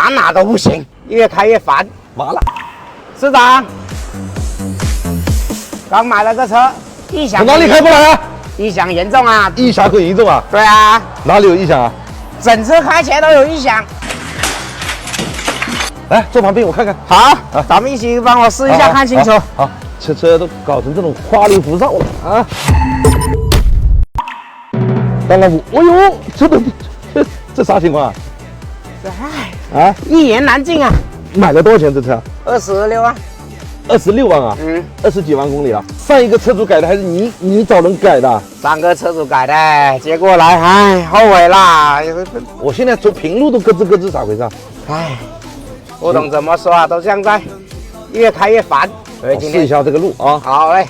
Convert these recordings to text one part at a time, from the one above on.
哪都不行，越开越烦。麻了，市长，刚买了个车，异响。从哪里开过来啊？异响严重啊！异响很严重啊？对啊，哪里有异响啊？整车开起来都有异响。来，坐旁边我看看。好，咱们一起帮我试一下，看清楚。好，车都搞成这种花里胡哨了啊！当然我，哎呦，这啥情况啊？哎，一言难尽啊！买了多少钱这车26万。 26万啊，20几万公里了。上一个车主改的还是你找人改的？上个车主改的，结果来，哎，后悔啦。我现在走平路都咯吱咯吱，咋回事啊？哎，不懂怎么说啊，都像在越开越烦。所以今天试一下这个路啊。好嘞。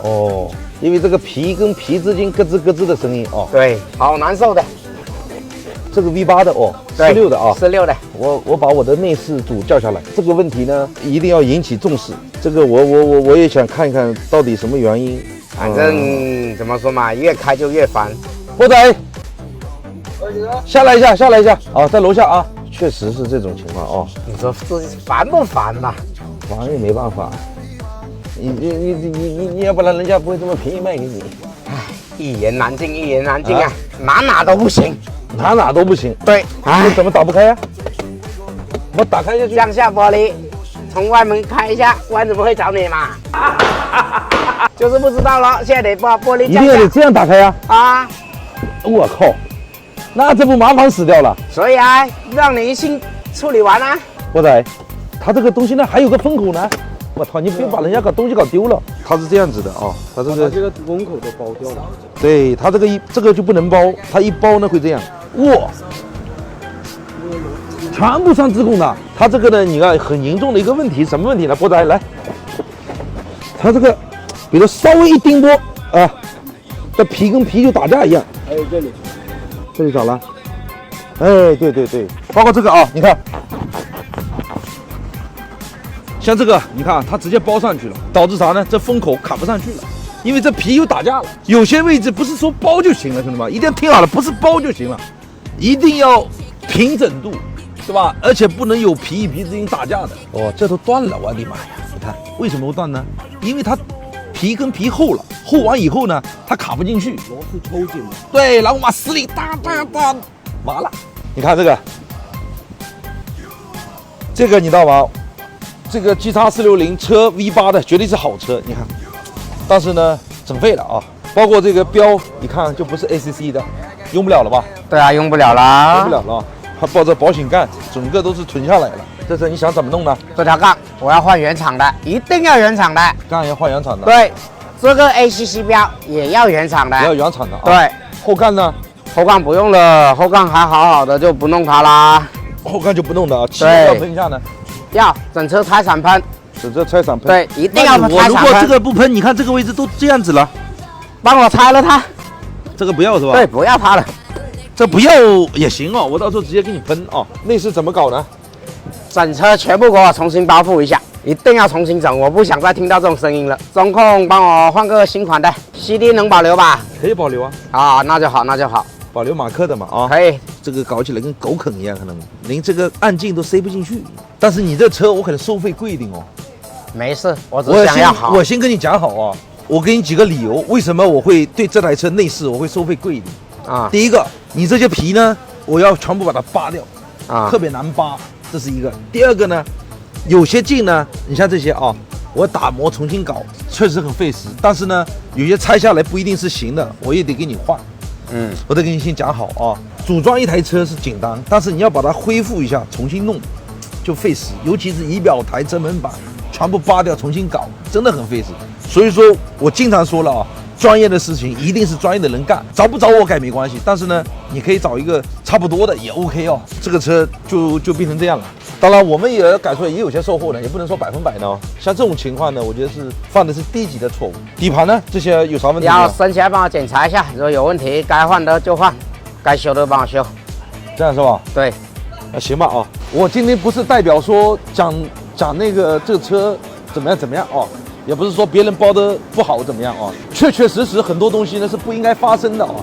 哦，因为这个皮跟皮之间咯吱咯吱的声音哦。对，好难受的。这个 V8的哦，16的啊，16的。我把我的内饰组叫下来，这个问题呢一定要引起重视。这个我也想看一看到底什么原因。反正怎么说嘛，越开就越烦。波仔，下来一下，下来一下啊，在楼下啊，确实是这种情况哦。你说这烦不烦吧？烦也没办法，你要不然人家不会这么便宜卖给你。唉，一言难尽，一言难尽啊，哪都不行。哪都不行。对，你怎么打不开呀？我打开下去。降下玻璃，从外门开一下，关怎么会找你嘛？就是不知道了，现在得把玻璃降下。一定要得这样打开呀！啊！我靠，那这不麻烦死掉了。所以啊，让你一性处理完啊。波仔，他这个东西呢还有个封口呢。我操，你别把人家搞东西搞丢了。它是这样子的啊，它这个封口都包掉了。对，它这个就不能包，它一包呢会这样。哇，全部上自控的。它这个呢，你看很严重的一个问题，什么问题呢？波仔来，它这个，比如稍微一叮拨啊，这皮跟皮就打架一样。还有这里咋了？哎，对，包括这个啊，你看。像这个，你看它直接包上去了，导致啥呢？这封口卡不上去了，因为这皮又打架了。有些位置不是说包就行了，兄弟们，一定要听好了，不是包就行了，一定要平整度，对吧？而且不能有皮与皮之间打架的。哦，这都断了，我的妈呀！你看为什么会断呢？因为它皮跟皮厚了，厚完以后呢，它卡不进去，螺丝抽紧了。对，然后把实力哒，完了。你看这个你知道吗？这个 GX460车 V8 的绝对是好车，你看，但是呢整废了啊，包括这个标，你看就不是 ACC 的，用不了了吧？对啊，用不了啦，用不了了，还抱着保险杠，整个都是存下来了。这是你想怎么弄呢？这条杠我要换原厂的，一定要原厂的。杠要换原厂的。对，这个 ACC 标也要原厂的。也要原厂的啊。对，后杠呢？后杠不用了，后杠还好的，就不弄它啦。后杠就不弄的啊，漆要喷一下呢。要整车拆散喷，整车拆散喷。对，一定要拆散喷。如果这个不喷，你看这个位置都这样子了，帮我拆了它。这个不要是吧？对，不要它了。这不要也行哦，我到时候直接给你喷哦。内饰怎么搞呢？整车全部给我重新包覆一下，一定要重新整，我不想再听到这种声音了。中控帮我换个新款的 ，CD 能保留吧？可以保留啊。啊，那就好，那就好。保留马克的嘛啊，可以。这个搞起来跟狗啃一样，可能连这个按键都塞不进去。但是你这车我可能收费贵一点哦。没事，我只想要好。我先跟你讲好啊，我给你几个理由，为什么我会对这台车内饰我会收费贵一点啊？第一个，你这些皮呢，我要全部把它扒掉啊，特别难扒，这是一个。第二个呢，有些镜呢，你像这些啊，我打磨重新搞，确实很费时。但是呢，有些拆下来不一定是行的，我也得给你换。我得给你先讲好啊，组装一台车是简单，但是你要把它恢复一下，重新弄，就费时。尤其是仪表台、正门板，全部扒掉重新搞，真的很费时。所以说我经常说了啊，专业的事情一定是专业的人干，找不着我改没关系，但是呢，你可以找一个差不多的也 OK 哦。这个车就变成这样了。当然，我们也改出来也有些售后呢，也不能说100%呢。像这种情况呢，我觉得是犯的是低级的错误。底盘呢，这些有啥问题？要升起来帮我检查一下，如果有问题，该换的就换，该修的帮我修。这样是吧？对。行吧啊，我今天不是代表说讲那个这个车怎么样啊，也不是说别人包的不好怎么样啊，确实很多东西呢是不应该发生的啊。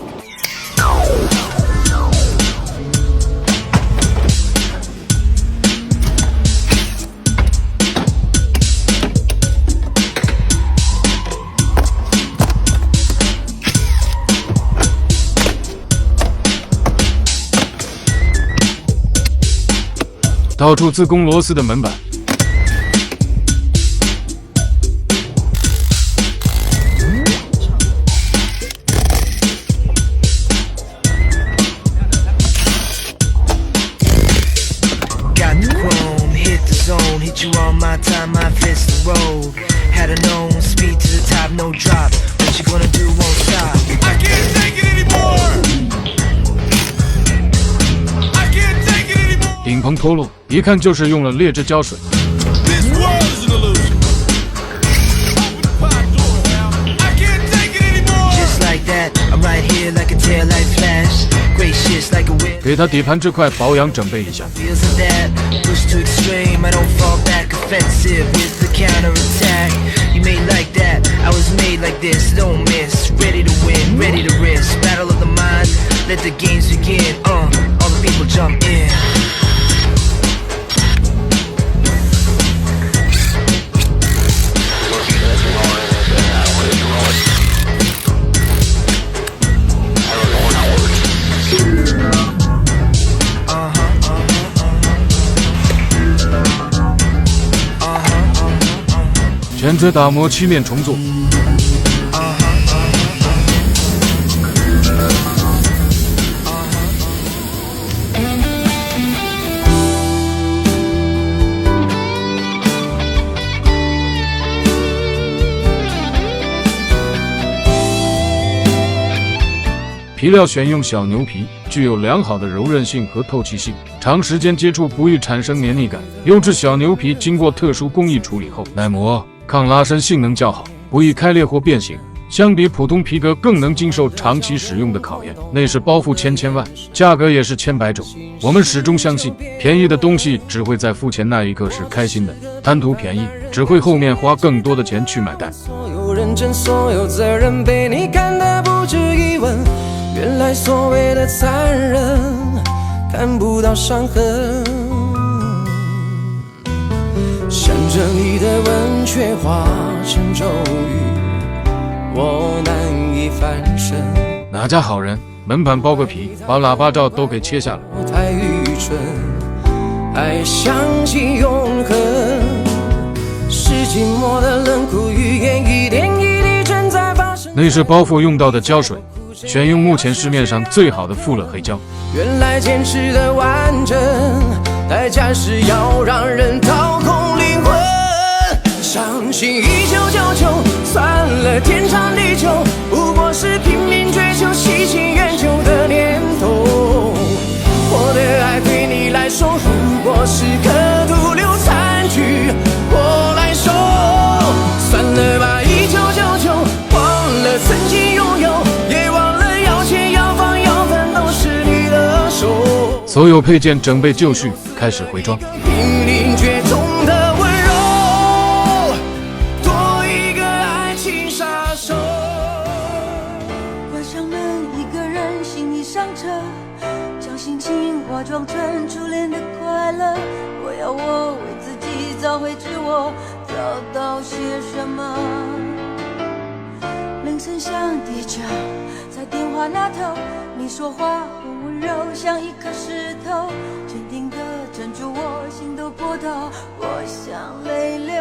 到处自攻螺丝的门板。Hit you all my time, my fist rolled. Had a known speed to the top, no drop. What you gonna do won't stop. I can't take it anymore. I can't take it anymore. 顶棚脱落，一看就是用了劣质胶水。This world is an illusion. Open the pot door now. I can't take it anymore. Just like that, I'm right here like a taillight flash. Great shit's like a whip. 给它底盘这块保养整备一下。 Feels of that, push to extreme. I don't fall back, offensive with the counterattack. You made like that, I was made like this. Don't miss, ready to win, ready to risk. Battle of the mind, let the games begin. All the people jump in. Uh-huh. 前车打磨，漆面重做。皮料选用小牛皮，具有良好的柔韧性和透气性，长时间接触不易产生黏腻感。优质小牛皮经过特殊工艺处理后，耐磨、抗拉伸性能较好，不易开裂或变形。相比普通皮革，更能经受长期使用的考验。内饰包覆千万，价格也是千百种。我们始终相信，便宜的东西只会在付钱那一刻是开心的，贪图便宜只会后面花更多的钱去买单。所有认真，所有责任被你看得不值一问。原来所谓的残忍，看不到伤痕。像这里的吻却化成咒语，我难以翻身。哪家好人？门板包个皮，把喇叭罩都给切下来。我太愚蠢，还想起永恒。是寂寞的冷酷语言，一点一滴正在发生。内饰包覆用到的胶水，选用目前市面上最好的富勒黑胶。原来坚持的完整，代价是要让人掏空灵魂。伤心1999，算了天长地久，不过是拼命追求喜新厌旧的念头。我的爱对你来说，如果是颗毒瘤残局，我来收。算了吧，1999，忘了曾经拥有，也忘了要钱要房要饭都是你的手。所有配件整备就绪，开始回装。濒临绝种的温柔，多一个爱情杀手。关上门，一个人行李上车，将心情化妆成初恋的快乐。我要我为自己找回自我，找到些什么？铃声响地久，在电话那头，你说话很温柔，像一颗石头，坚定地镇住我心头波涛。我想泪流。